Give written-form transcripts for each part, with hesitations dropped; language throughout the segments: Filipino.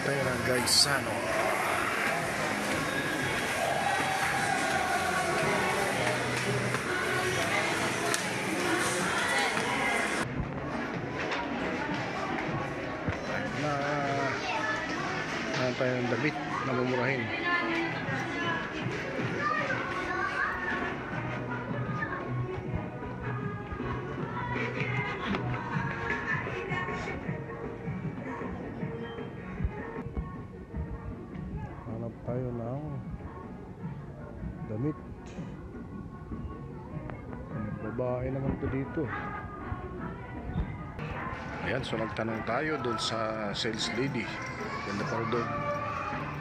tayo ng Gaisano. Hanap tayo ng damit na mumurahin. Hanap tayo ng damit. Babae naman to dito. Ayan, so nagtanong tayo doon sa sales lady. Ganda pa rin doon.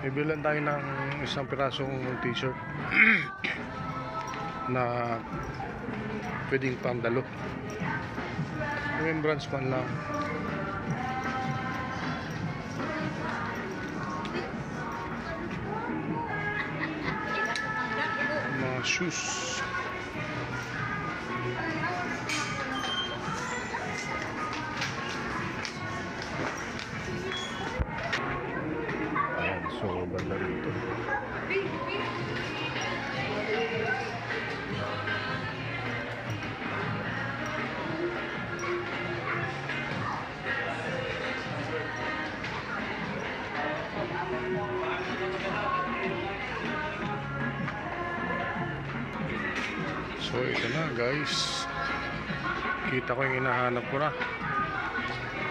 Ibilan tayo ng isang pirasong t-shirt na pwedeng pandalo. Remembrance man lang. Mga shoes. So, banda rito. So, ito na guys. Kita ko yung hinahanap ko na.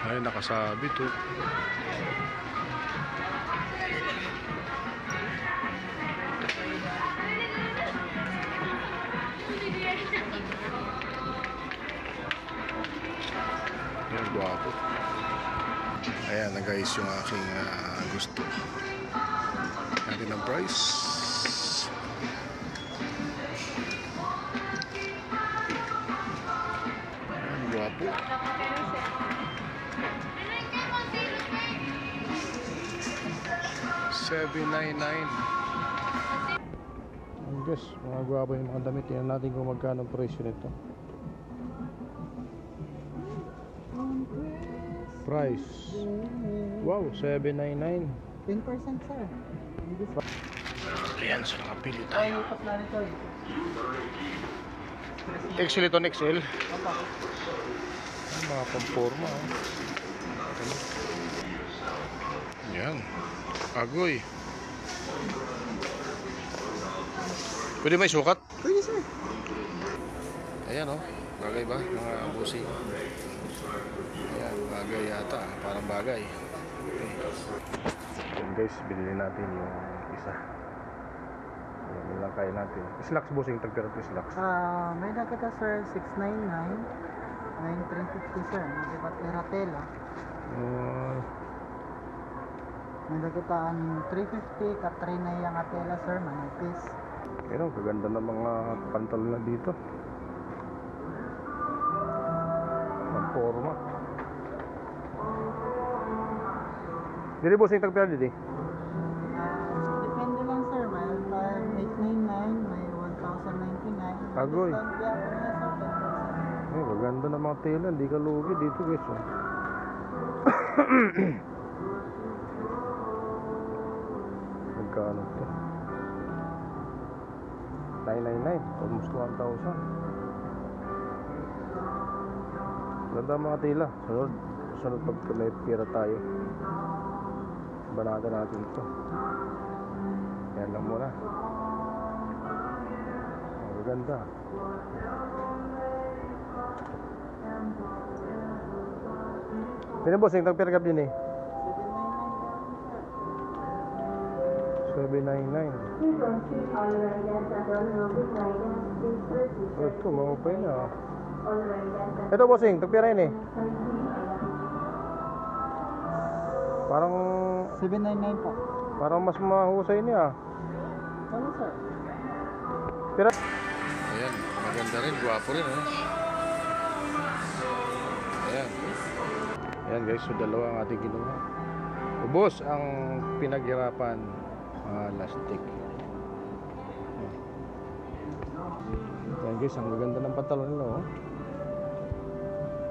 Ay, nakasabit oh. Ayan, guwapo. Ayan na guys yung aking gusto. Natin ang price. Ayan, guwapo. $799. Guys, mga guwapo yung mga damit. Tingnan natin kung magkano ang presyo nito. Price. Wow, $799. 10% sir. Ayan, so nakapili tayo. XL ito, XL. Mga pamporma. Ayan. Agoy. Pwede ba isukat? Pwede sir. Ayan o. Bagay ba? Mga busi. Ayan, bagay yata. Parang bagay. Okay. Ayan guys, binili natin yung isa. Ayan lang kaya natin. Slacks busing, tagpira ito slacks. May nakita sir, 699. 9,350 sir. Nagdibat iratela. May nakitaan 350. Katrina yung atela sir. Manipis. Ayan, kaganda ng mga pantalon na dito. Pamporma. Dili busing tagpira dito. Depende lang sir. May 899. May 1,099. Agoy. Ay, maganda ng mga tela. Hindi ka lugi dito guys. Oh. Magkano to? 999. Almost 1,000. Ganda mga tela. Sunod pag may pira tayo. Banata natin ito. Yan lang muna. Maganda. Pina boss, yung tagpira din eh. 799. Ito, mamupay na. Ito bossing, tagpira yun eh. Parang 799 po. Parang mas mahusay niya. Ano sir? Pero ayan, maganda rin, guwapo rin eh. Ayan. Ayan guys, so dalawa ang ating ginawa. Ubos ang pinaghirapan, lastik. Ayan guys, ang gaganda ng pantalon nila oh.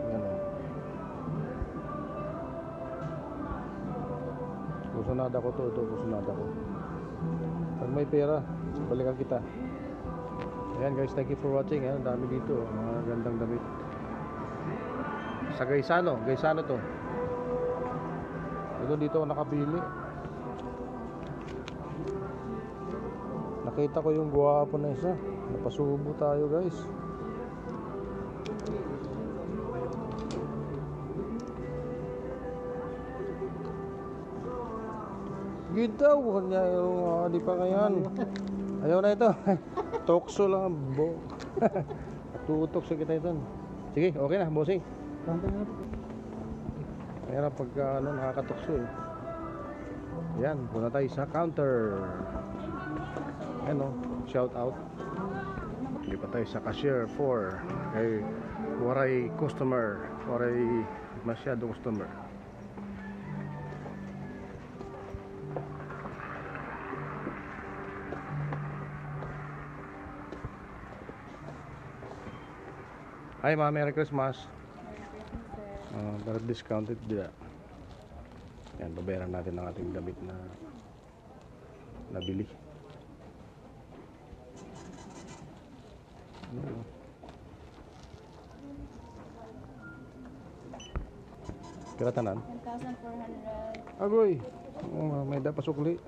Ayan oh. Kusunada ko to. Ito, kusunada ko. Pag may pera, balikan kita. Ayan guys, thank you for watching. Ayan, dami dito. Mga gandang damit. Sa Gaisano to. Ito dito ako nakapili. Nakita ko yung guwapo na isa. Napasubo tayo guys. Gitaw niya yung di pa kayan. Ayaw na ito. Tokso lang ang bo. Tutok sa kita ito. Sige, okay na, bossing. Kaya pagka nakakatokso eh. Yan, punta tayo sa counter. Ayan o, shout out. Hindi pa tayo sa cashier 4. Kay waray customer. Waray masyadong customer. Hi ma, Merry Christmas. Pero discounted dila. Yan, babayaran natin ang ating damit na nabili. Kira tanan? 1,400. Agoy! May dapasukli.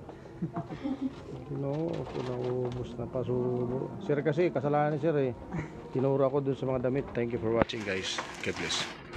No, naubos na pasubo. Sir kasi, kasalanan ni sir eh. Tinura ko dun sa mga damit. Thank you for watching guys. God bless.